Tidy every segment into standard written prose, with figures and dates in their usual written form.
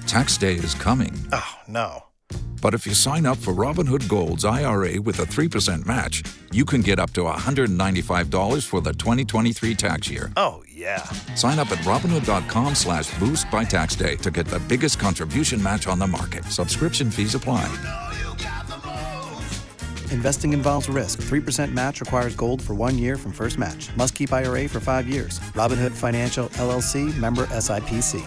Tax day is coming. Oh, no. But if you sign up for Robinhood Gold's IRA with a 3% match, you can get up to $195 for the 2023 tax year. Oh, yeah. Sign up at Robinhood.com/boost by tax day to get the biggest contribution match on the market. Subscription fees apply. Investing involves risk. 3% match requires gold for 1 year from first match. Must keep IRA for 5 years. Robinhood Financial, LLC, member SIPC.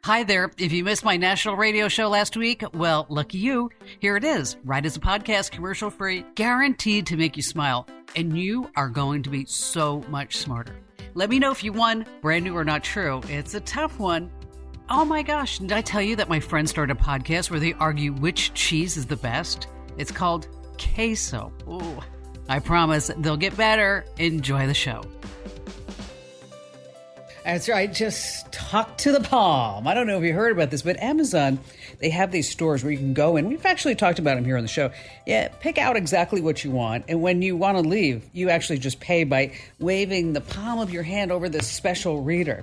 Hi there. If you missed my national radio show last week, well, lucky you. Here it is, right as a podcast, commercial-free, guaranteed to make you smile. And you are going to be so much smarter. Let me know if you won, brand new or not true. It's a tough one. Oh my gosh, did I tell you that my friends started a podcast where they argue which cheese is the best? It's called Queso. Ooh, I promise they'll get better. Enjoy the show. That's right. Just talk to the palm. I don't know if you heard about this, but Amazon, they have these stores where you can go in. We've actually talked about them here on the show. Yeah, pick out exactly what you want. And when you want to leave, you actually just pay by waving the palm of your hand over this special reader.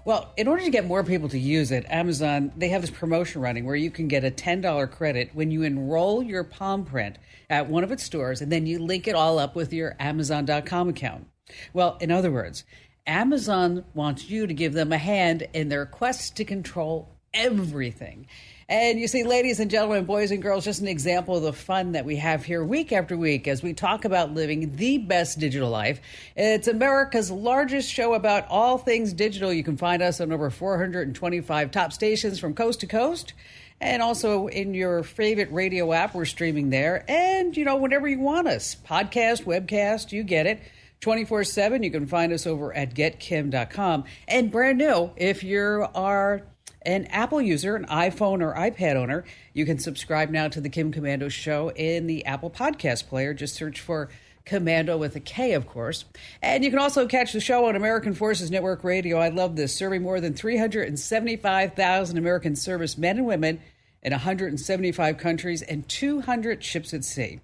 Well, in order to get more people to use it, Amazon, they have this promotion running where you can get a $10 credit when you enroll your palm print at one of its stores, and then you link it all up with your Amazon.com account. Well, in other words, Amazon wants you to give them a hand in their quest to control everything. And you see, ladies and gentlemen, boys and girls, just an example of the fun that we have here week after week as we talk about living the best digital life. It's America's largest show about all things digital. You can find us on over 425 top stations from coast to coast. And also in your favorite radio app, we're streaming there. And, you know, whenever you want us, podcast, webcast, you get it. 24/7, you can find us over at getkim.com. And brand new, if you are an Apple user, an iPhone or iPad owner, you can subscribe now to the Kim Komando Show in the Apple Podcast Player. Just search for Komando with a K, of course. And you can also catch the show on American Forces Network Radio. I love this, serving more than 375,000 American servicemen and women in 175 countries and 200 ships at sea.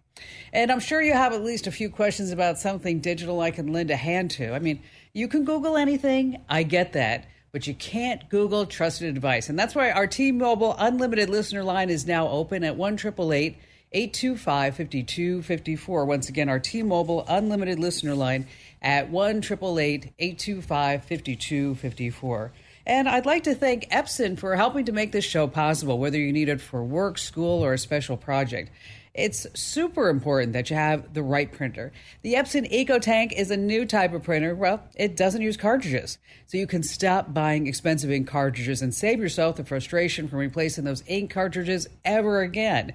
And I'm sure you have at least a few questions about something digital I can lend a hand to. I mean, you can Google anything. I get that. But you can't Google trusted advice. And that's why our T-Mobile Unlimited listener line is now open at 1-888-825-5254. Once again, our T-Mobile Unlimited listener line at 1-888-825-5254. And I'd like to thank Epson for helping to make this show possible, whether you need it for work, school, or a special project. It's super important that you have the right printer. The Epson EcoTank is a new type of printer. Well, it doesn't use cartridges, so you can stop buying expensive ink cartridges and save yourself the frustration from replacing those ink cartridges ever again.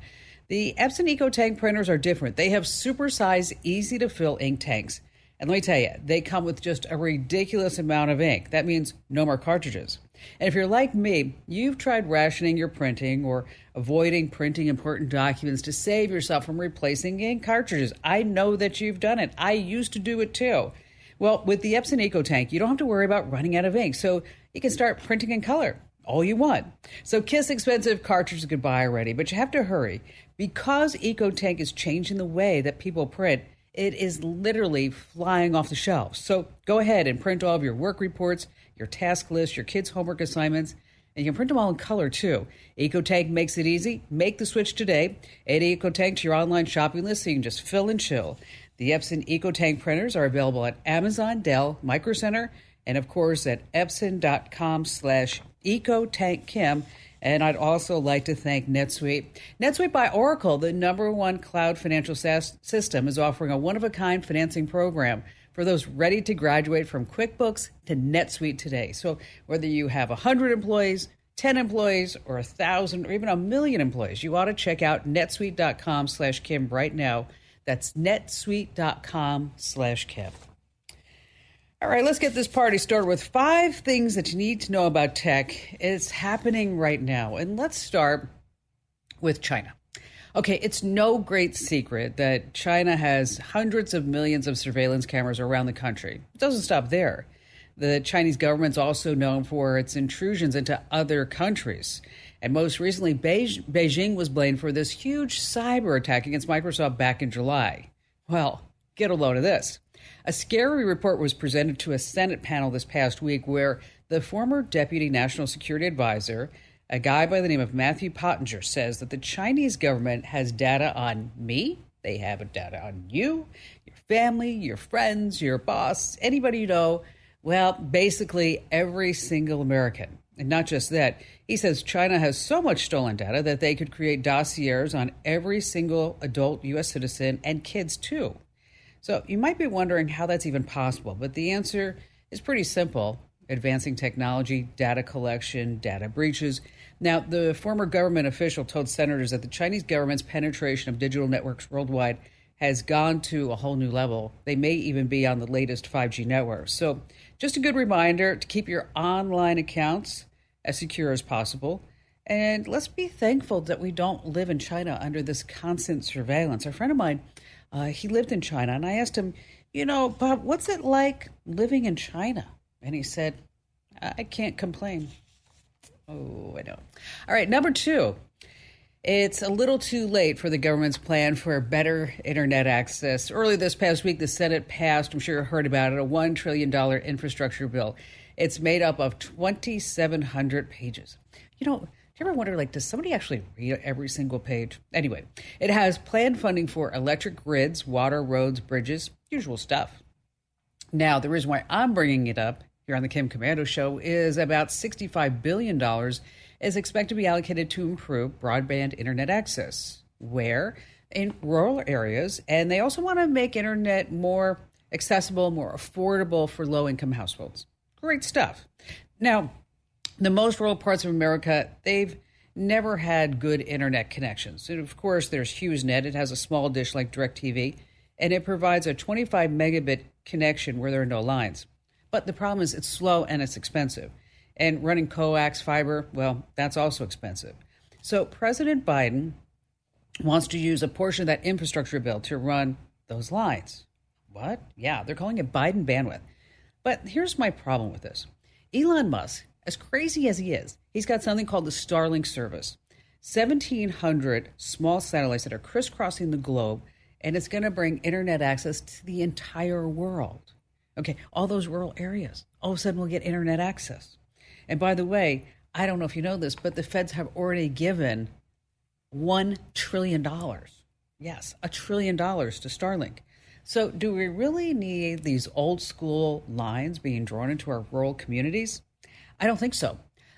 The Epson EcoTank printers are different. They have super-sized, easy-to-fill ink tanks. And let me tell you, they come with just a ridiculous amount of ink. That means no more cartridges. And if you're like me, you've tried rationing your printing or avoiding printing important documents to save yourself from replacing ink cartridges. I know that you've done it. I used to do it too. Well, with the Epson EcoTank, you don't have to worry about running out of ink, so you can start printing in color all you want. So kiss expensive cartridges goodbye already, but you have to hurry. Because EcoTank is changing the way that people print, it is literally flying off the shelves. So go ahead and print all of your work reports, your task list, your kids' homework assignments, and you can print them all in color too. EcoTank makes it easy. Make the switch today. Add EcoTank to your online shopping list so you can just fill and chill. The Epson EcoTank printers are available at Amazon, Dell, Micro Center, and of course at epson.com/EcoTankKim. And I'd also like to thank NetSuite. NetSuite by Oracle, the #1 cloud financial system, is offering a one-of-a-kind financing program for those ready to graduate from QuickBooks to NetSuite today. So whether you have 100 employees, 10 employees, or 1,000, or even 1,000,000 employees, you ought to check out netsuite.com/Kim right now. That's netsuite.com/Kim. All right, let's get this party started with 5 things that you need to know about tech. It's happening right now. And let's start with China. Okay, it's no great secret that China has hundreds of millions of surveillance cameras around the country. It doesn't stop there. The Chinese government's also known for its intrusions into other countries. And most recently, Beijing was blamed for this huge cyber attack against Microsoft back in July. Well, get a load of this. A scary report was presented to a Senate panel this past week where The former Deputy National Security Advisor, a guy by the name of Matthew Pottinger, says that the Chinese government has data on me. They have data on you, your family, your friends, your boss, anybody you know. Well, basically every single American. And not just that, he says China has so much stolen data that they could create dossiers on every single adult U.S. citizen and kids too. So you might be wondering how that's even possible, but the answer is pretty simple. Advancing technology, data collection, data breaches. Now, the former government official told senators that the Chinese government's penetration of digital networks worldwide has gone to a whole new level. They may even be on the latest 5G networks. So just a good reminder to keep your online accounts as secure as possible. And let's be thankful that we don't live in China under this constant surveillance. A friend of mine, he lived in China, and I asked him, Bob, what's it like living in China? And he said, I can't complain. Oh, I know. All right, number 2. It's a little too late for the government's plan for better internet access. Early this past week, the Senate passed, I'm sure you heard about it, a $1 trillion infrastructure bill. It's made up of 2,700 pages. Do you ever wonder, does somebody actually read every single page? Anyway, it has planned funding for electric grids, water, roads, bridges, usual stuff. Now, the reason why I'm bringing it up here on the Kim Komando Show is about $65 billion is expected to be allocated to improve broadband internet access. Where? In rural areas. And they also want to make internet more accessible, more affordable for low-income households. Great stuff. Now, the most rural parts of America, they've never had good internet connections. And of course, there's HughesNet. It has a small dish like DirecTV, and it provides a 25 megabit connection where there are no lines. But the problem is it's slow and it's expensive. And running coax fiber, well, that's also expensive. So President Biden wants to use a portion of that infrastructure bill to run those lines. What? Yeah, they're calling it Biden bandwidth. But here's my problem with this. Elon Musk, as crazy as he is, he's got something called the Starlink service. 1,700 small satellites that are crisscrossing the globe, and it's going to bring internet access to the entire world. Okay, all those rural areas, all of a sudden we'll get internet access. And by the way, I don't know if you know this, but the feds have already given $1 trillion. Yes, $1 trillion to Starlink. So do we really need these old school lines being drawn into our rural communities? I don't think so.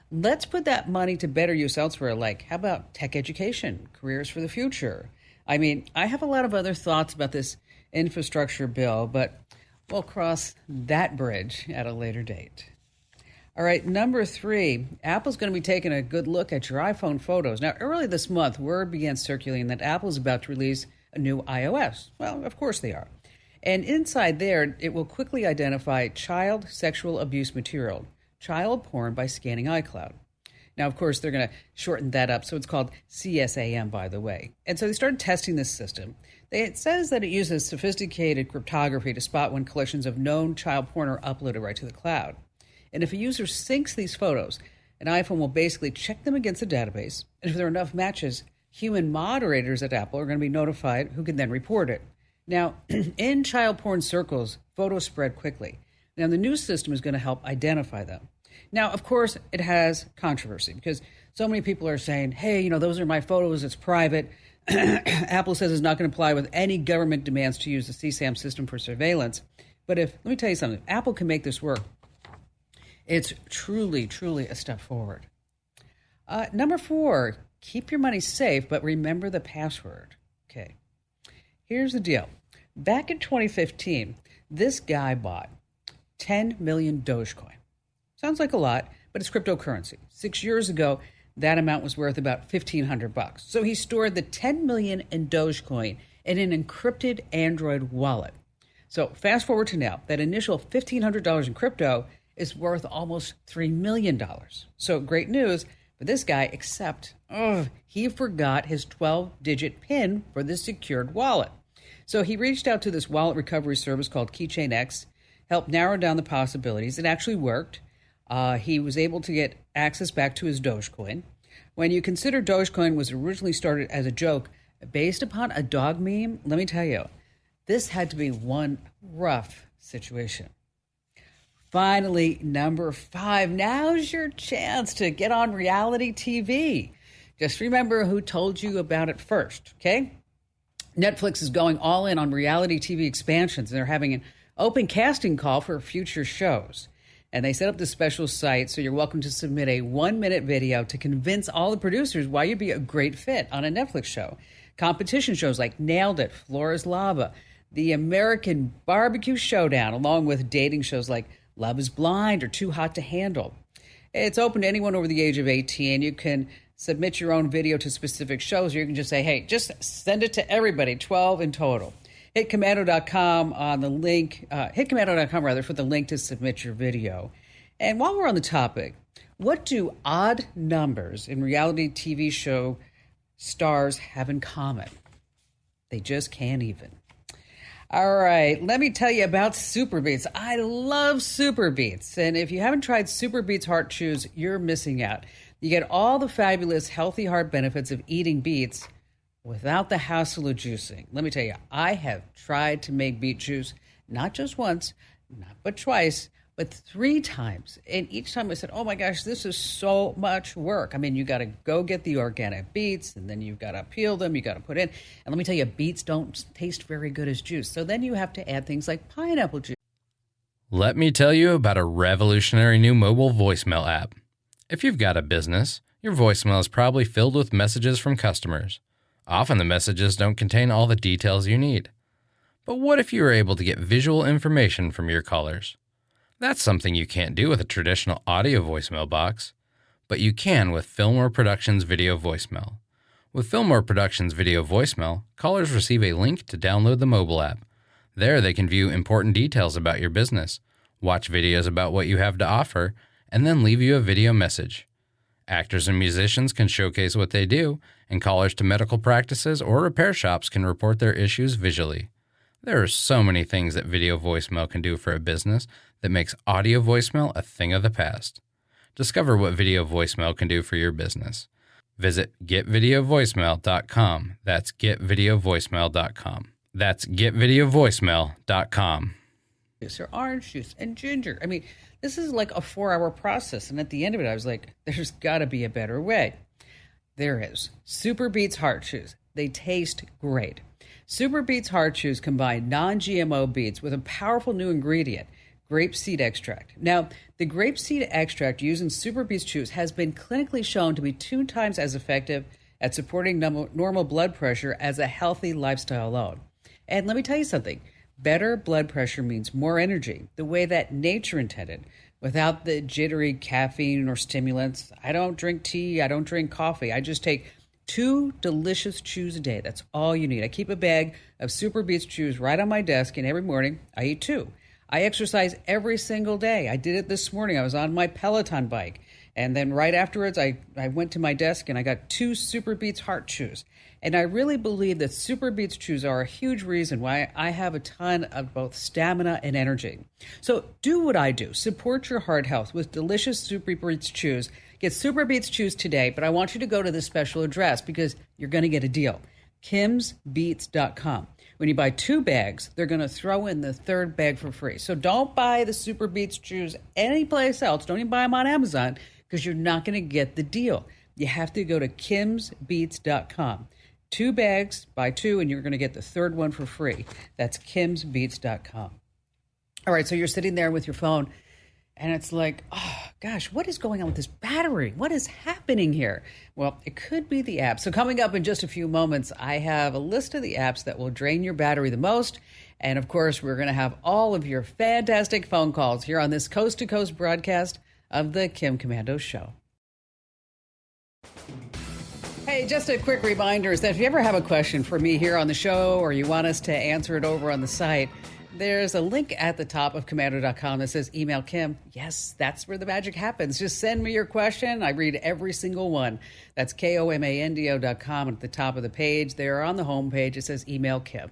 Let's put that money to better use elsewhere, like how about tech education, careers for the future? I mean, I have a lot of other thoughts about this infrastructure bill, but we'll cross that bridge at a later date. All right, number 3, Apple's going to be taking a good look at your iPhone photos. Now, early this month, word began circulating that Apple's about to release a new iOS. Well, of course they are. And inside there, it will quickly identify child sexual abuse material, child porn, by scanning iCloud. Now, of course, they're going to shorten that up, so it's called CSAM, by the way. And so they started testing this system. It says that it uses sophisticated cryptography to spot when collections of known child porn are uploaded right to the cloud. And if a user syncs these photos, an iPhone will basically check them against a database. And if there are enough matches, human moderators at Apple are going to be notified who can then report it. Now, in child porn circles, photos spread quickly. Now, the new system is going to help identify them. Now, of course, it has controversy because so many people are saying, hey, those are my photos, it's private. Apple says it's not going to apply with any government demands to use the CSAM system for surveillance. But let me tell you something, if Apple can make this work, it's truly, truly a step forward. Number 4, keep your money safe, but remember the password. Okay, here's the deal. Back in 2015, this guy bought 10 million Dogecoin. Sounds like a lot, but it's cryptocurrency. 6 years ago, that amount was worth about $1,500. So he stored the 10 million in Dogecoin in an encrypted Android wallet. So fast forward to now, that initial $1,500 in crypto is worth almost $3 million. So great news for this guy, except he forgot his 12-digit PIN for the secured wallet. So he reached out to this wallet recovery service called Keychain X, helped narrow down the possibilities. It actually worked. He was able to get access back to his Dogecoin. When you consider Dogecoin was originally started as a joke based upon a dog meme, let me tell you, this had to be one rough situation. finally, number 5. Now's your chance to get on reality TV. Just remember who told you about it first, okay? Netflix is going all in on reality TV expansions, and they're having an open casting call for future shows. And they set up this special site, so you're welcome to submit a 1-minute video to convince all the producers why you'd be a great fit on a Netflix show. Competition shows like Nailed It, Floor is Lava, The American Barbecue Showdown, along with dating shows like Love is Blind or Too Hot to Handle. It's open to anyone over the age of 18. You can submit your own video to specific shows, or you can just say, hey, just send it to everybody, 12 in total. Hit Komando.com on the link, hit Komando.com rather, for the link to submit your video. And while we're on the topic, what do odd numbers in reality TV show stars have in common? They just can't even. All right, let me tell you about Super Beets. I love Super Beets. And if you haven't tried Super Beets Heart Chews, you're missing out. You get all the fabulous healthy heart benefits of eating beets without the hassle of juicing. Let me tell you, I have tried to make beet juice, not just once, not but twice, but 3 times. And each time I said, oh my gosh, this is so much work. I mean, you got to go get the organic beets, and then you've got to peel them, you got to put in. And let me tell you, beets don't taste very good as juice. So then you have to add things like pineapple juice. Let me tell you about a revolutionary new mobile voicemail app. If you've got a business, your voicemail is probably filled with messages from customers. Often the messages don't contain all the details you need. But what if you were able to get visual information from your callers? That's something you can't do with a traditional audio voicemail box, but you can with Fillmore Productions Video Voicemail. With Fillmore Productions Video Voicemail, callers receive a link to download the mobile app. There they can view important details about your business, watch videos about what you have to offer, and then leave you a video message. Actors and musicians can showcase what they do, and callers to medical practices or repair shops can report their issues visually. There are so many things that video voicemail can do for a business that makes audio voicemail a thing of the past. Discover what video voicemail can do for your business. Visit getvideovoicemail.com. That's getvideovoicemail.com. That's getvideovoicemail.com. Or orange juice and ginger. I mean, this is like a 4-hour process. And at the end of it, I was like, there's got to be a better way. There is. Super Beets Heart Chews. They taste great. Super Beets Heart Chews combine non-GMO beets with a powerful new ingredient, grapeseed extract. Now, the grapeseed extract used in Super Beets Chews has been clinically shown to be 2 times as effective at supporting normal blood pressure as a healthy lifestyle alone. And let me tell you something. Better blood pressure means more energy, the way that nature intended, without the jittery caffeine or stimulants. I don't drink tea. I don't drink coffee. I just take 2 delicious chews a day. That's all you need. I keep a bag of Super Beets Chews right on my desk, and every morning I eat 2. I exercise every single day. I did it this morning. I was on my Peloton bike. And then right afterwards, I went to my desk and I got 2 Super Beets Heart Chews. And I really believe that Super Beets Chews are a huge reason why I have a ton of both stamina and energy. So do what I do. Support your heart health with delicious Super Beets Chews. Get Super Beets Chews today, but I want you to go to this special address because you're going to get a deal. kimsbeets.com. When you buy 2 bags, they're going to throw in the 3rd bag for free. So don't buy the Super Beets Chews anyplace else. Don't even buy them on Amazon because you're not going to get the deal. You have to go to kimsbeets.com. 2 bags, buy 2, and you're going to get the 3rd one for free. That's kimsbeets.com. All right, so you're sitting there with your phone, and it's like, oh, gosh, what is going on with this battery? What is happening here? Well, it could be the app. So coming up in just a few moments, I have a list of the apps that will drain your battery the most. And, of course, we're going to have all of your fantastic phone calls here on this coast-to-coast broadcast of the Kim Komando Show. Hey, just a quick reminder is that if you ever have a question for me here on the show or you want us to answer it over on the site, there's a link at the top of Komando.com that says email Kim. Yes, that's where the magic happens. Just send me your question. I read every single one. That's KOMANDO.com. At the top of the page there on the home page, it says email Kim.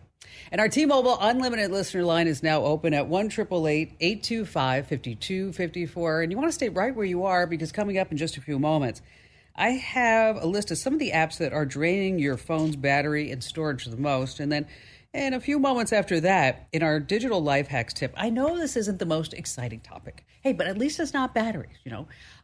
And our T-Mobile Unlimited listener line is now open at 1-888-825-5254. And you want to stay right where you are because coming up in just a few moments, I have a list of some of the apps that are draining your phone's battery and storage the most. And then And a few moments after that, in our digital life hacks tip, I know this isn't the most exciting topic. Hey, but at least it's not batteries,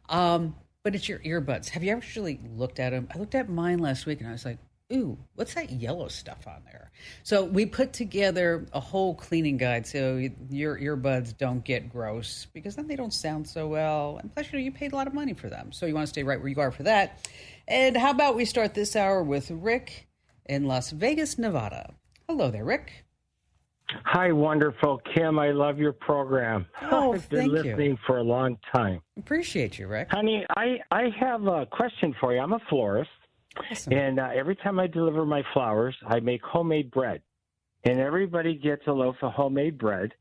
but it's your earbuds. Have you actually looked at them? I looked at mine last week and I was like, ooh, what's that yellow stuff on there? So we put together a whole cleaning guide so your earbuds don't get gross, because then they don't sound so well. And plus, you paid a lot of money for them. So you want to stay right where you are for that. And how about we start this hour with Rick in Las Vegas, Nevada. Hello there, Rick. Hi, wonderful Kim. I love your program. Oh, I've been listening for a long time. Appreciate you, Rick. Honey, I have a question for you. I'm a florist, Awesome. and every time I deliver my flowers, I make homemade bread. And everybody gets a loaf of homemade bread.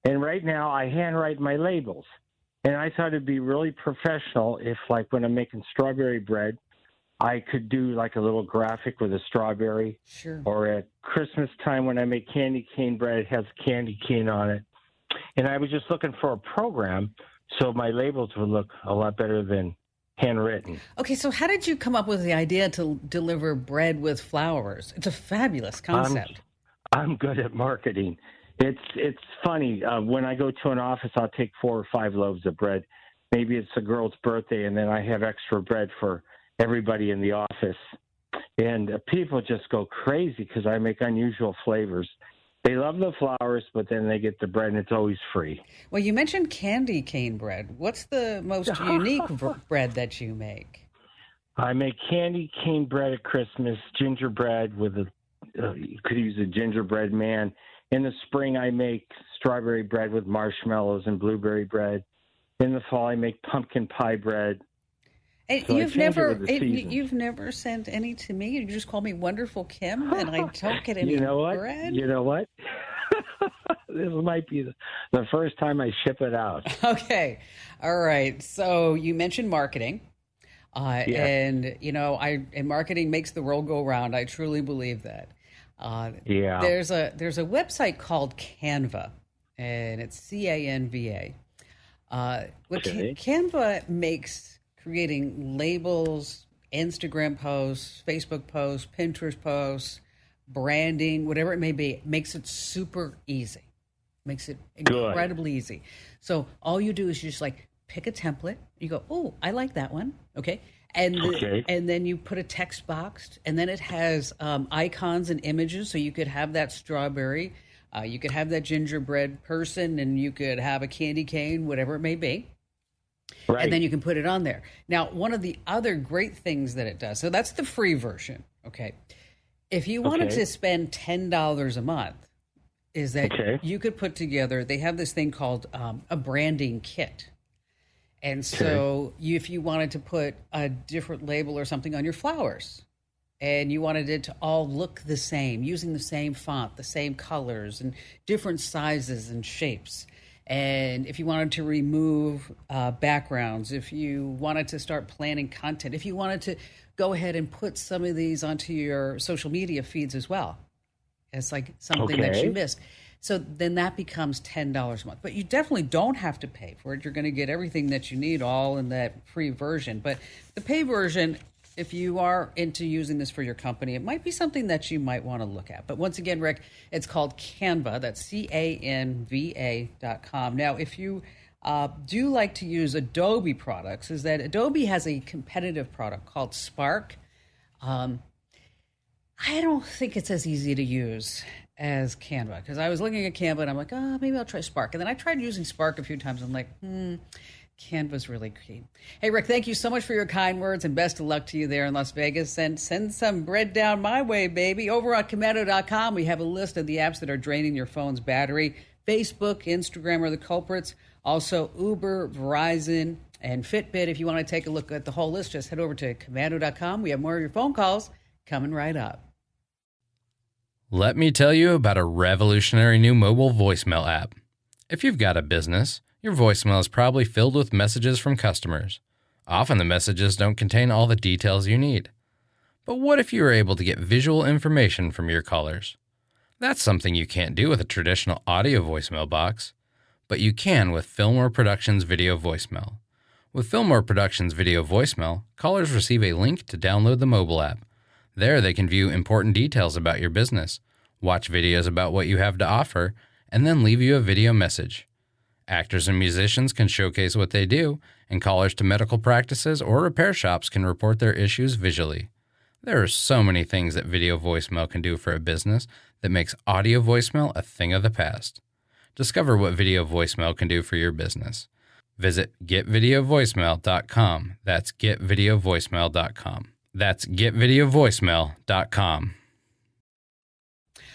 And right now, I handwrite my labels. And I thought it'd be really professional if, like, when I'm making strawberry bread, I could do like a little graphic with a strawberry. Sure. Or at Christmas time when I make candy cane bread, it has candy cane on it. And I was just looking for a program so my labels would look a lot better than handwritten. Okay, so how did you come up with the idea to deliver bread with flowers? It's a fabulous concept. I'm good at marketing. It's funny. When I go to an office, I'll take 4 or 5 loaves of bread. Maybe it's a girl's birthday, and then I have extra bread for everybody in the office. And people just go crazy because I make unusual flavors. They love the flowers, but then they get the bread, and it's always free. Well, you mentioned candy cane bread. What's the most unique bread that you make? I make candy cane bread at Christmas, gingerbread with you could use a gingerbread man. In the spring, I make strawberry bread with marshmallows and blueberry bread. In the fall, I make pumpkin pie bread. And So you've never sent any to me. You just call me Wonderful Kim, and I don't get any You know what? bread. You know what? This might be the first time I ship it out. Okay, all right. So you mentioned marketing, and and marketing makes the world go round. I truly believe that. There's a website called Canva, and it's Canva. Canva makes creating labels, Instagram posts, Facebook posts, Pinterest posts, branding, whatever it may be, makes it super easy. Makes it incredibly easy. So all you do is you just like pick a template. You go, oh, I like that one. Okay. And then you put a text box, and then it has icons and images. So you could have that strawberry, you could have that gingerbread person, and you could have a candy cane, whatever it may be. Right. And then you can put it on there. Now, one of the other great things that it does, so that's the free version, okay? If you wanted to spend $10 a month, is that you could put together, they have this thing called a branding kit. And so if you wanted to put a different label or something on your flowers, and you wanted it to all look the same, using the same font, the same colors, and different sizes and shapes. And if you wanted to remove backgrounds, if you wanted to start planning content, if you wanted to go ahead and put some of these onto your social media feeds as well, it's like something that you missed. So then that becomes $10 a month. But you definitely don't have to pay for it. You're going to get everything that you need all in that free version. But the pay version, if you are into using this for your company, it might be something that you might want to look at. But once again, Rick, it's called Canva. That's Canva.com. Now, if you do like to use Adobe products, is that Adobe has a competitive product called Spark. I don't think it's as easy to use as Canva, because I was looking at Canva and I'm like, maybe I'll try Spark. And then I tried using Spark a few times. I'm like, Canva's really great. Hey, Rick, thank you so much for your kind words, and best of luck to you there in Las Vegas. And send some bread down my way, baby. Over on Komando.com, we have a list of the apps that are draining your phone's battery. Facebook, Instagram are the culprits. Also, Uber, Verizon, and Fitbit. If you want to take a look at the whole list, just head over to Komando.com. We have more of your phone calls coming right up. Let me tell you about a revolutionary new mobile voicemail app. If you've got a business, your voicemail is probably filled with messages from customers. Often the messages don't contain all the details you need. But what if you were able to get visual information from your callers? That's something you can't do with a traditional audio voicemail box, but you can with Fillmore Productions Video Voicemail. With Fillmore Productions Video Voicemail, callers receive a link to download the mobile app. There they can view important details about your business, watch videos about what you have to offer, and then leave you a video message. Actors and musicians can showcase what they do, and callers to medical practices or repair shops can report their issues visually. There are so many things that video voicemail can do for a business that makes audio voicemail a thing of the past. Discover what video voicemail can do for your business. Visit getvideovoicemail.com. That's getvideovoicemail.com. That's getvideovoicemail.com.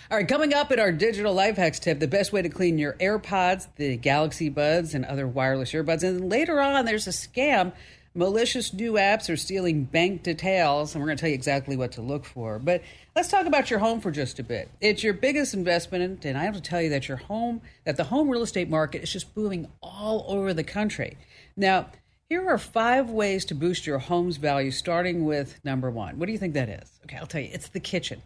All right, coming up in our digital life hacks tip, the best way to clean your AirPods, the Galaxy Buds, and other wireless earbuds. And then later on, there's a scam. Malicious new apps are stealing bank details, and we're going to tell you exactly what to look for. But let's talk about your home for just a bit. It's your biggest investment, and I have to tell you that the home real estate market is just booming all over the country. Now, here are 5 ways to boost your home's value, starting with number 1. What do you think that is? Okay, I'll tell you. It's the kitchen.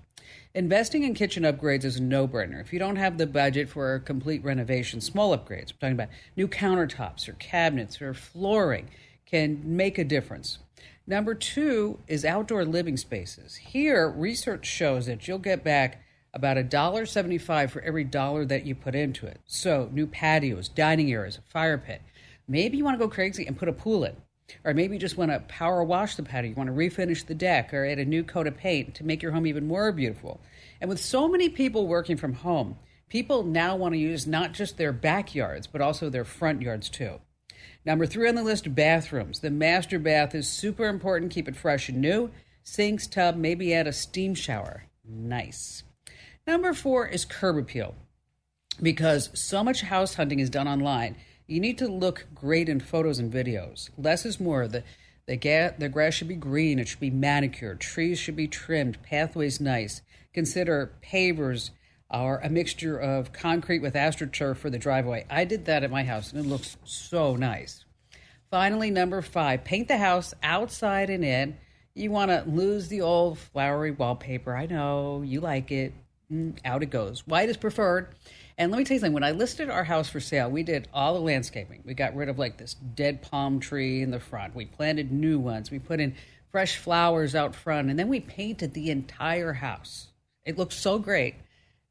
Investing in kitchen upgrades is a no-brainer. If you don't have the budget for a complete renovation, small upgrades, we're talking about new countertops or cabinets or flooring, can make a difference. Number 2 is outdoor living spaces. Here, research shows that you'll get back about $1.75 for every dollar that you put into it. So, new patios, dining areas, a fire pit. Maybe you want to go crazy and put a pool in. Or maybe you just want to power wash the patio. You want to refinish the deck or add a new coat of paint to make your home even more beautiful. And with so many people working from home, people now want to use not just their backyards, but also their front yards too. Number 3 on the list, bathrooms. The master bath is super important. Keep it fresh and new. Sinks, tub, maybe add a steam shower. Nice. Number 4 is curb appeal. Because so much house hunting is done online, you need to look great in photos and videos. Less is more. The grass should be green. It should be manicured. Trees should be trimmed. Pathways nice. Consider pavers or a mixture of concrete with astroturf for the driveway. I did that at my house, and it looks so nice. Finally, number 5, paint the house outside and in. You want to lose the old flowery wallpaper. I know, you like it. Out it goes. White is preferred. And let me tell you something, when I listed our house for sale, we did all the landscaping. We got rid of like this dead palm tree in the front. We planted new ones. We put in fresh flowers out front, and then we painted the entire house. It looked so great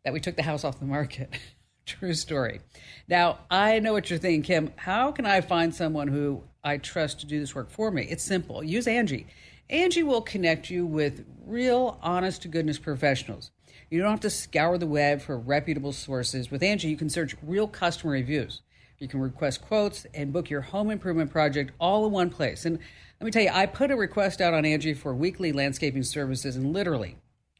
that we took the house off the market. True story. Now, I know what you're thinking, Kim. How can I find someone who I trust to do this work for me? It's simple. Use Angie. Angie will connect you with real, honest-to-goodness professionals. You don't have to scour the web for reputable sources. With Angie, you can search real customer reviews. You can request quotes and book your home improvement project all in one place. And let me tell you, I put a request out on Angie for weekly landscaping services, and literally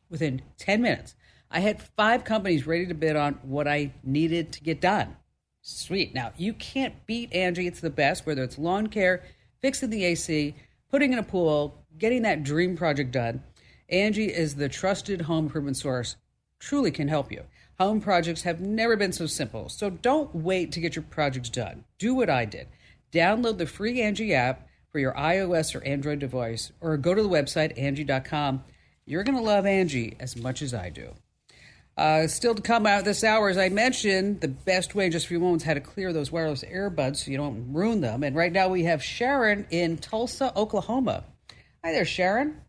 within 10 minutes, I had 5 companies ready to bid on what I needed to get done. Sweet. Now, you can't beat Angie. It's the best, whether it's lawn care, fixing the AC, putting in a pool, getting that dream project done. Angie is the trusted home improvement source, truly can help you. Home projects have never been so simple, so don't wait to get your projects done. Do what I did. Download the free Angie app for your iOS or Android device, or go to the website, Angie.com. You're going to love Angie as much as I do. Still to come out this hour, as I mentioned, the best way in just a few moments how to clear those wireless earbuds so you don't ruin them. And right now we have Sharon in Tulsa, Oklahoma. Hi there, Sharon.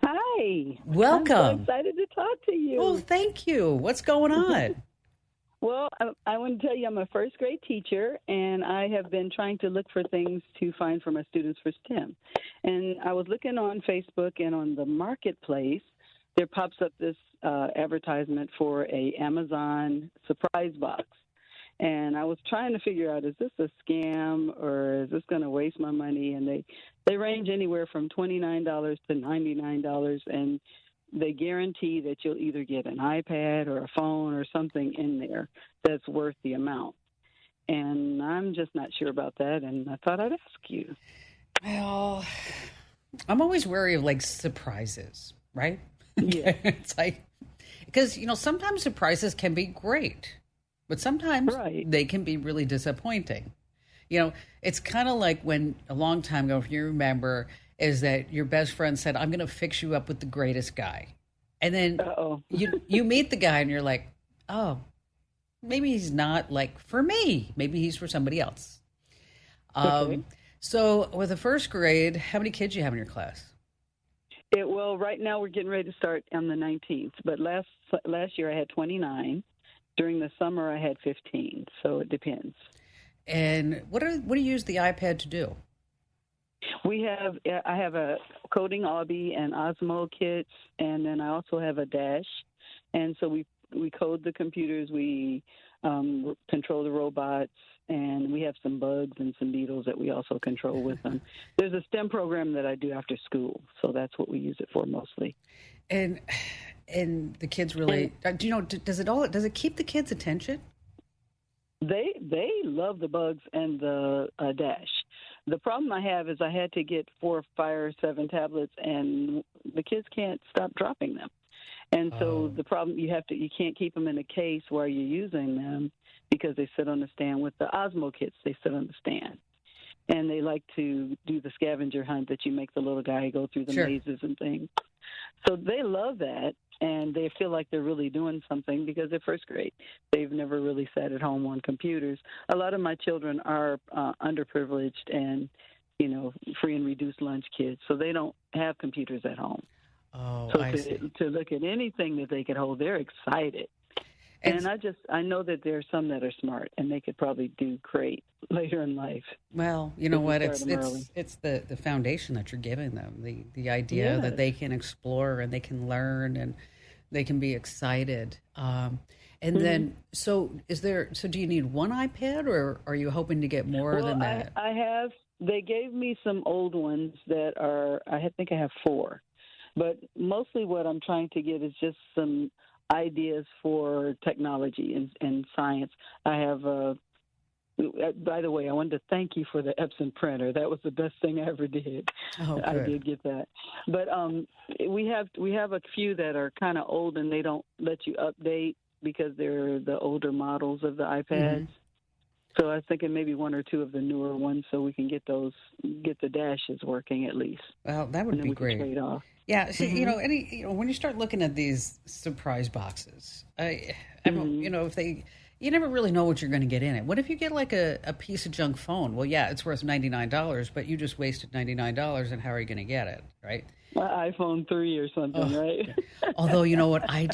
Hi. Welcome. I'm so excited to talk to you. Oh, thank you. What's going on? Well, I want to tell you I'm a first grade teacher, and I have been trying to look for things to find for my students for STEM. And I was looking on Facebook, and on the marketplace, there pops up this advertisement for a Amazon surprise box. And I was trying to figure out, is this a scam or is this going to waste my money? And they range anywhere from $29 to $99, and they guarantee that you'll either get an iPad or a phone or something in there that's worth the amount. And I'm just not sure about that, and I thought I'd ask you. Well, I'm always wary of like surprises, right? Yeah. It's like, because, sometimes surprises can be great, but sometimes they can be really disappointing. It's kind of like when a long time ago, if you remember, is that your best friend said, I'm going to fix you up with the greatest guy. And then you meet the guy and you're like, oh, maybe he's not like for me. Maybe he's for somebody else. Okay. So with the first grade, how many kids do you have in your class? Well, right now we're getting ready to start on the 19th, but last year I had 29. During the summer I had 15, so it depends. And what do you use the iPad to do? I have a coding obby and Osmo kits, and then I also have a Dash. And so we code the computers, we control the robots, and we have some bugs and some beetles that we also control with them. There's a STEM program that I do after school, so that's what we use it for mostly. And the kids really, do you know, does it keep the kids' attention? They love the bugs and the Dash. The problem I have is I had to get 4, 5, or 7 tablets, and the kids can't stop dropping them. And so the problem you can't keep them in a case while you're using them because they sit on the stand. With the Osmo kits, they sit on the stand. And they like to do the scavenger hunt that you make the little guy go through the mazes and things. So they love that, and they feel like they're really doing something because they're first grade. They've never really sat at home on computers. A lot of my children are underprivileged and, free and reduced lunch kids, so they don't have computers at home. Oh, so I see. To look at anything that they could hold, they're excited. And I know that there are some that are smart, and they could probably do great later in life. Well, you know what? It's the foundation that you're giving them, the idea that they can explore and they can learn and they can be excited. And then, so do you need one iPad, or are you hoping to get more than that? I have. They gave me some old ones that are. I think I have 4, but mostly what I'm trying to get is just some ideas for technology and science. I have by the way, I wanted to thank you for the Epson printer. That was the best thing I ever did. Oh, good. I did get that. But we have a few that are kind of old, and they don't let you update because they're the older models of the iPads. Mm-hmm. So I was thinking maybe 1 or 2 of the newer ones, so we can get the dashes working at least. Well, that would be great. Trade off. Yeah, see, when you start looking at these surprise boxes, you never really know what you're going to get in it. What if you get like a piece of junk phone? Well, yeah, it's worth $99, but you just wasted $99, and how are you going to get it, right? iPhone 3 or something, right? Okay. Although, you know what, I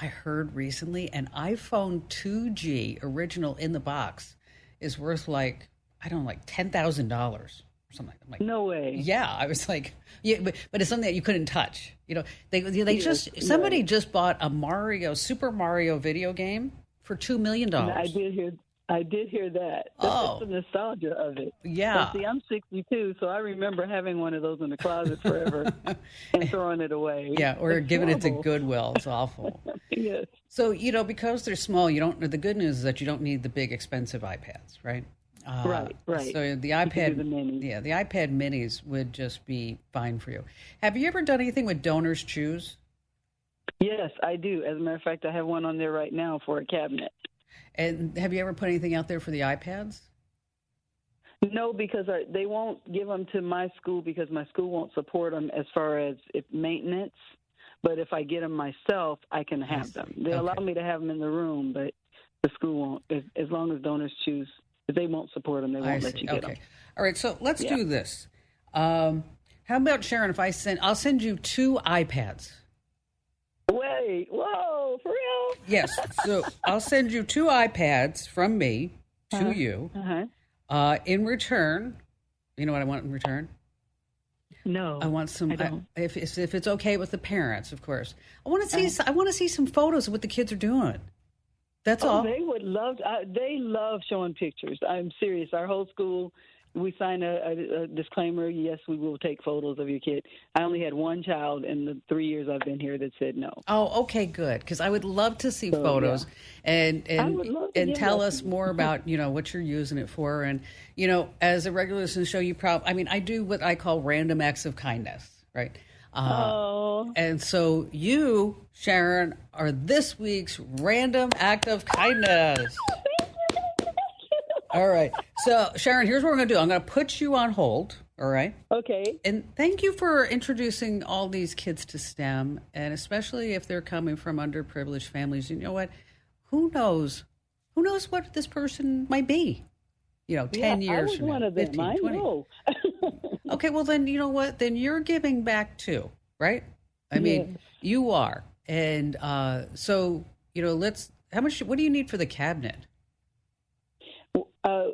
heard recently an iPhone 2G original in the box is worth like $10,000 or something. I'm like, no way. Yeah, I was like, yeah, but it's something that you couldn't touch. Somebody just bought a Super Mario video game for $2 million. I did hear that. That's the nostalgia of it. Yeah. But see, I'm 62, so I remember having one of those in the closet forever and throwing it away. Yeah, or giving it to Goodwill. It's awful. Yes. So, because they're small, the good news is that you don't need the big expensive iPads, right? Right. So the iPad, the iPad minis would just be fine for you. Have you ever done anything with Donors Choose? Yes, I do. As a matter of fact, I have one on there right now for a cabinet. And have you ever put anything out there for the iPads? No, because they won't give them to my school because my school won't support them as far as maintenance. But if I get them myself, I can have them. They allow me to have them in the room, but the school won't. As long as Donors Choose, if they won't support them, they won't let you get them. All right, so let's do this. How about, Sharon, if I'll send you 2 iPads. Wait, whoa, for real? Yes, so I'll send you 2 iPads from me to you. In return, you know what I want in return? No, I want some. I don't. If it's okay with the parents, of course. I want to see some photos of what the kids are doing. That's all. They would love. They love showing pictures. I'm serious. Our whole school, we signed a disclaimer. Yes, we will take photos of your kid. I only had one child in the 3 years I've been here that said no. Oh, okay, good. Because I would love to see photos and tell us more about what you're using it for. And as a regular listener show, I do what I call random acts of kindness, right? And so you, Sharon, are this week's random act of kindness. All right. So, Sharon, here's what we're going to do. I'm going to put you on hold. All right. Okay. And thank you for introducing all these kids to STEM, and especially if they're coming from underprivileged families. You know what? Who knows? Who knows what this person might be? 10 years from now. I was one of them. 15, I 20. know. Okay, well, then, you know what? Then you're giving back, too. right? I mean, you are. And so, what do you need for the cabinet?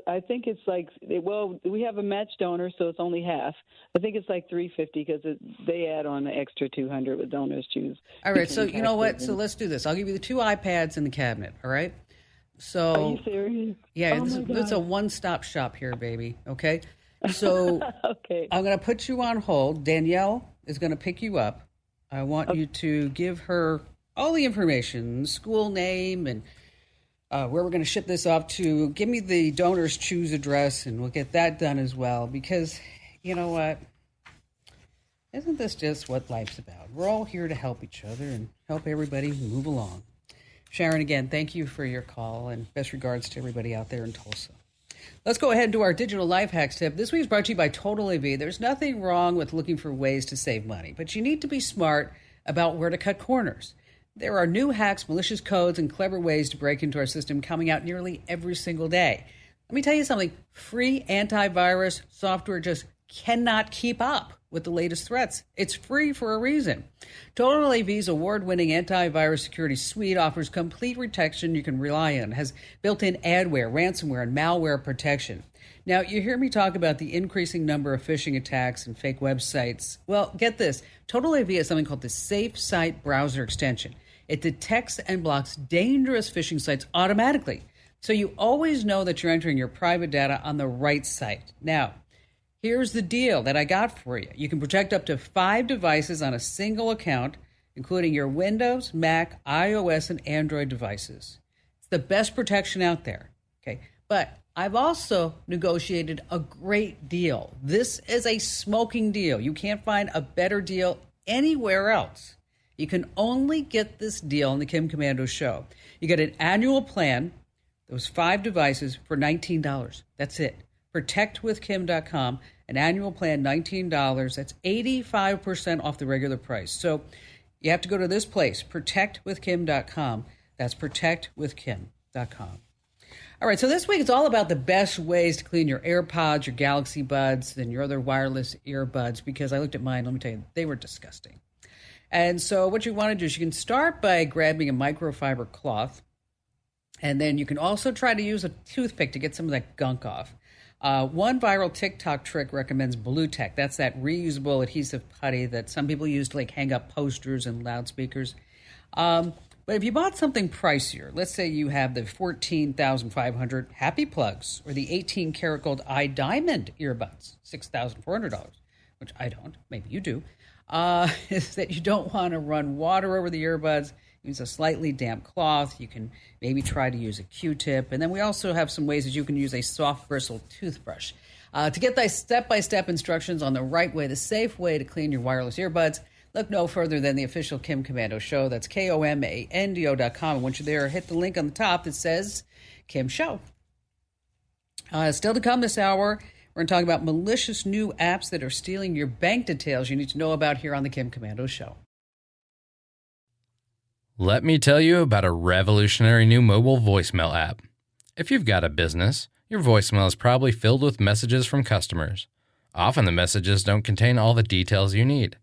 I think it's like, well, we have a match donor, so it's only half. I think it's like $350 because they add on the extra $200 with donors choose. All right, so you know what? So let's do this. I'll give you the 2 iPads in the cabinet, all right? So, are you serious? Yeah, it's a one-stop shop here, baby, okay? So okay. I'm going to put you on hold. Danielle is going to pick you up. I want you to give her all the information, school name, and where we're going to ship this off to. Give me the donor's choose address, and we'll get that done as well. Because, you know what? Isn't this just what life's about? We're all here to help each other and help everybody move along. Sharon, again, thank you for your call, and best regards to everybody out there in Tulsa. Let's go ahead and do our digital life hacks tip. This week is brought to you by Total AV. There's nothing wrong with looking for ways to save money, but you need to be smart about where to cut corners. There are new hacks, malicious codes, and clever ways to break into our system coming out nearly every single day. Let me tell you something. Free antivirus software just cannot keep up with the latest threats. It's free for a reason. Total AV's award-winning antivirus security suite offers complete protection you can rely on. It has built-in adware, ransomware, and malware protection. Now, you hear me talk about the increasing number of phishing attacks and fake websites. Well, get this. Total AV has something called the Safe Site Browser Extension. It detects and blocks dangerous phishing sites automatically, so you always know that you're entering your private data on the right site. Now, here's the deal that I got for you. You can protect up to 5 devices on a single account, including your Windows, Mac, iOS, and Android devices. It's the best protection out there. Okay, but I've also negotiated a great deal. This is a smoking deal. You can't find a better deal anywhere else. You can only get this deal on the Kim Komando Show. You get an annual plan, those 5 devices, for $19. That's it. ProtectWithKim.com, an annual plan, $19. That's 85% off the regular price. So you have to go to this place, ProtectWithKim.com. That's ProtectWithKim.com. All right, so this week it's all about the best ways to clean your AirPods, your Galaxy Buds, and your other wireless earbuds, because I looked at mine, let me tell you, they were disgusting. And so what you want to do is you can start by grabbing a microfiber cloth, and then you can also try to use a toothpick to get some of that gunk off. One viral TikTok trick recommends Blue Tech. That's that reusable adhesive putty that some people use to hang up posters and loudspeakers. But if you bought something pricier, let's say you have the $14,500 Happy Plugs or the 18-karat gold iDiamond earbuds, $6,400, which I don't, maybe you do, is that you don't want to run water over the earbuds. Use a slightly damp cloth. You can maybe try to use a Q-tip. And then we also have some ways that you can use a soft bristle toothbrush. To get the step-by-step instructions on the right way, the safe way to clean your wireless earbuds, look no further than the official Kim Komando Show. That's KOMANDO.com. And once you're there, hit the link on the top that says Kim Show. Still to come this hour, we're going to talk about malicious new apps that are stealing your bank details you need to know about here on the Kim Komando Show. Let me tell you about a revolutionary new mobile voicemail app. If you've got a business, your voicemail is probably filled with messages from customers. Often the messages don't contain all the details you need.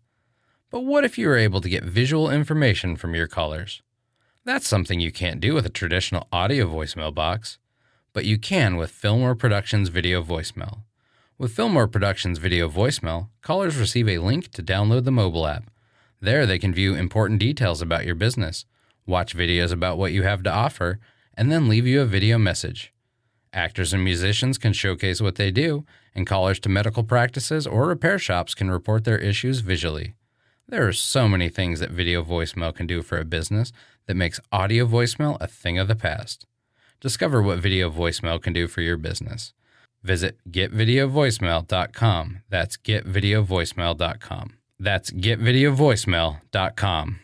But what if you were able to get visual information from your callers? That's something you can't do with a traditional audio voicemail box, but you can with Fillmore Productions Video Voicemail. With Fillmore Productions Video Voicemail, callers receive a link to download the mobile app. There they can view important details about your business, watch videos about what you have to offer, and then leave you a video message. Actors and musicians can showcase what they do, and callers to medical practices or repair shops can report their issues visually. There are so many things that video voicemail can do for a business that makes audio voicemail a thing of the past. Discover what video voicemail can do for your business. Visit getvideovoicemail.com. That's getvideovoicemail.com. That's getvideovoicemail.com.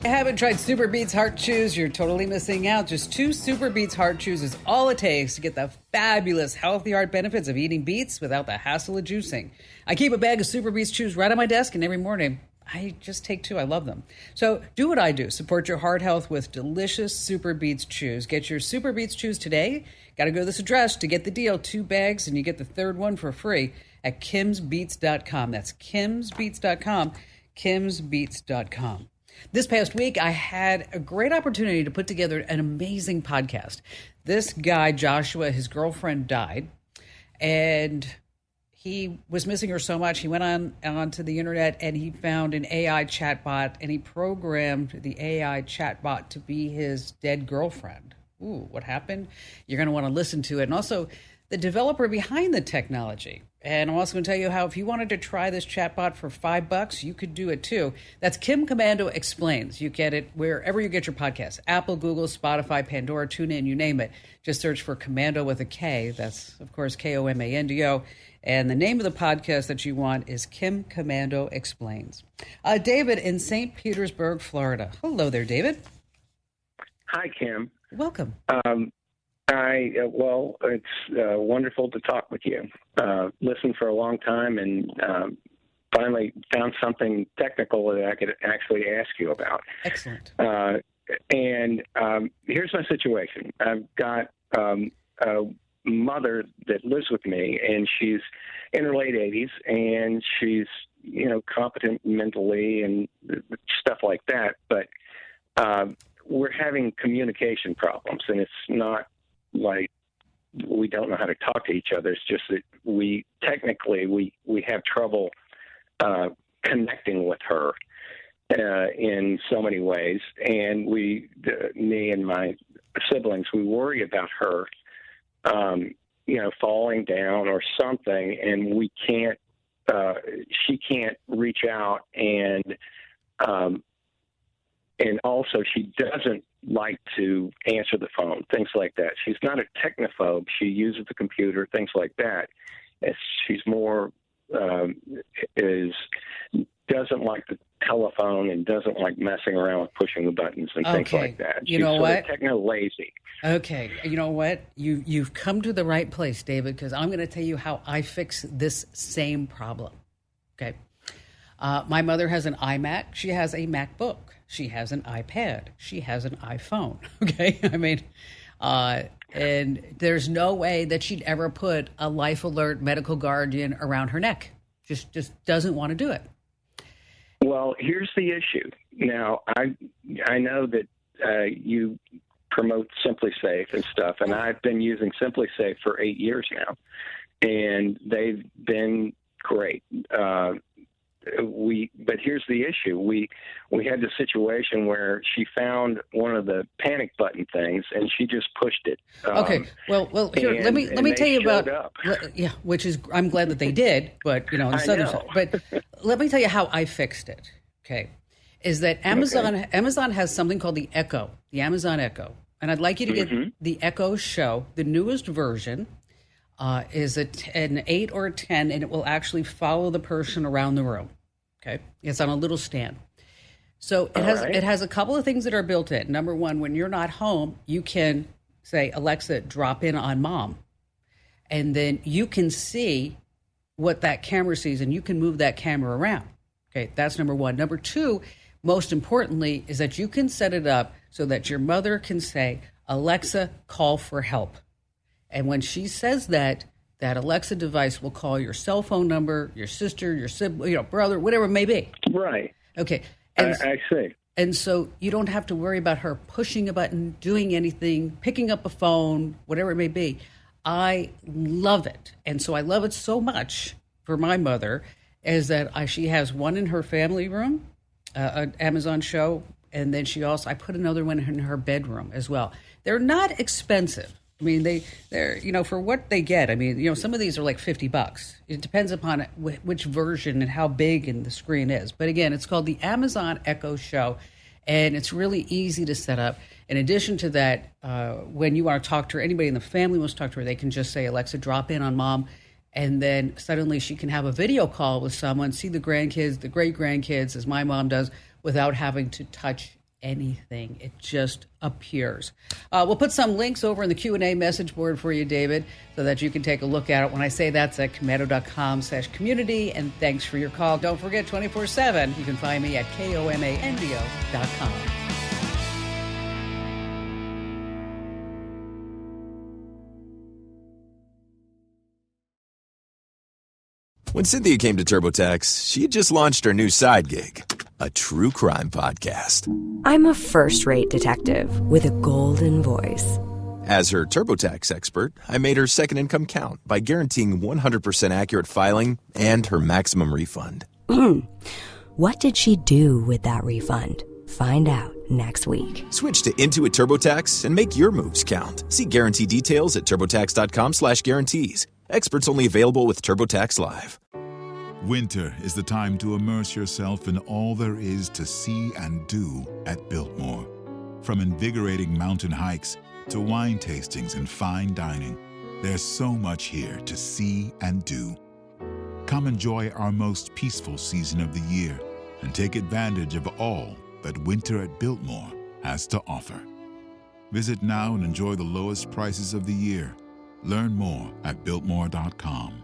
If you haven't tried Super Beets Heart Chews, you're totally missing out. Just 2 Super Beets Heart Chews is all it takes to get the fabulous healthy heart benefits of eating beets without the hassle of juicing. I keep a bag of Super Beets Chews right on my desk, and every morning I just take two. I love them. So do what I do. Support your heart health with delicious Super Beets chews. Get your Super Beets chews today. Got to go to this address to get the deal. 2 bags, and you get the third one for free at kimsbeets.com. That's kimsbeets.com. kimsbeets.com. This past week, I had a great opportunity to put together an amazing podcast. This guy, Joshua, his girlfriend died, and he was missing her so much. He went onto the internet and he found an AI chatbot, and he programmed the AI chatbot to be his dead girlfriend. Ooh, what happened? You're going to want to listen to it. And also the developer behind the technology. And I'm also going to tell you how if you wanted to try this chatbot for $5, you could do it too. That's Kim Komando Explains. You get it wherever you get your podcasts. Apple, Google, Spotify, Pandora, TuneIn, you name it. Just search for Komando with a K. That's, of course, Komando. And the name of the podcast that you want is Kim Komando Explains. David in St. Petersburg, Florida. Hello there, David. Hi, Kim. Welcome. It's wonderful to talk with you. Listened for a long time and finally found something technical that I could actually ask you about. Excellent. And here's my situation. I've got a mother that lives with me, and she's in her late 80s, and she's, competent mentally and stuff like that. But we're having communication problems, and it's not like we don't know how to talk to each other. It's just that we have trouble connecting with her in so many ways. And me and my siblings, we worry about her, falling down or something, and she can't reach out, and also she doesn't like to answer the phone, things like that. She's not a technophobe. She uses the computer, things like that. She's more doesn't like the telephone and doesn't like messing around with pushing the buttons and things like that. You know what? She's techno lazy. Okay, you know what? You've come to the right place, David, because I'm going to tell you how I fix this same problem. Okay, my mother has an iMac. She has a MacBook. She has an iPad. She has an iPhone. Okay, I mean, and there's no way that she'd ever put a life alert medical guardian around her neck. Just doesn't want to do it. Well, here's the issue. Now, I know that you promote Simply Safe and stuff, and I've been using Simply Safe for 8 years now, and they've been great. But here's the issue. We had the situation where she found one of the panic button things, and she just pushed it. Okay. Well. Here, let me tell you about. Yeah, which is I'm glad that they did, but on the southern side. But let me tell you how I fixed it. Okay, is that Amazon has something called the Echo, the Amazon Echo, and I'd like you to get the Echo Show, the newest version. Is an 8 or a 10, and it will actually follow the person around the room. Okay, it's on a little stand. So it has a couple of things that are built in. Number one, when you're not home, you can say, Alexa, drop in on mom, and then you can see what that camera sees, and you can move that camera around. Okay, that's number one. Number two, most importantly, is that you can set it up so that your mother can say, Alexa, call for help. And when she says that Alexa device will call your cell phone number, your sister, your sibling, brother, whatever it may be. Right. Okay. I see. And so you don't have to worry about her pushing a button, doing anything, picking up a phone, whatever it may be. I love it. And so I love it so much for my mother is that she has one in her family room, an Amazon show, and then I put another one in her bedroom as well. They're not expensive. I mean, they're for what they get. I mean, some of these are like $50. It depends upon which version and how big and the screen is. But again, it's called the Amazon Echo Show, and it's really easy to set up. In addition to that, when you want to talk to her, anybody in the family wants to talk to her, they can just say, Alexa, drop in on mom, and then suddenly she can have a video call with someone, see the grandkids, the great-grandkids, as my mom does, without having to touch anything. It just appears. We'll put some links over in the Q&A message board for you, David, so that you can take a look at it. When I say that's at komando.com/community. And thanks for your call. Don't forget 24/7. You can find me at komando.com. When Cynthia came to TurboTax, she had just launched her new side gig, a true crime podcast. I'm a first-rate detective with a golden voice. As her TurboTax expert, I made her second income count by guaranteeing 100% accurate filing and her maximum refund. What did she do with that refund? Find out next week. Switch to Intuit TurboTax and make your moves count. See guarantee details at turbotax.com/guarantees. Experts only available with TurboTax Live. Winter is the time to immerse yourself in all there is to see and do at Biltmore. From invigorating mountain hikes to wine tastings and fine dining, there's so much here to see and do. Come enjoy our most peaceful season of the year and take advantage of all that winter at Biltmore has to offer. Visit now and enjoy the lowest prices of the year. Learn more at Biltmore.com.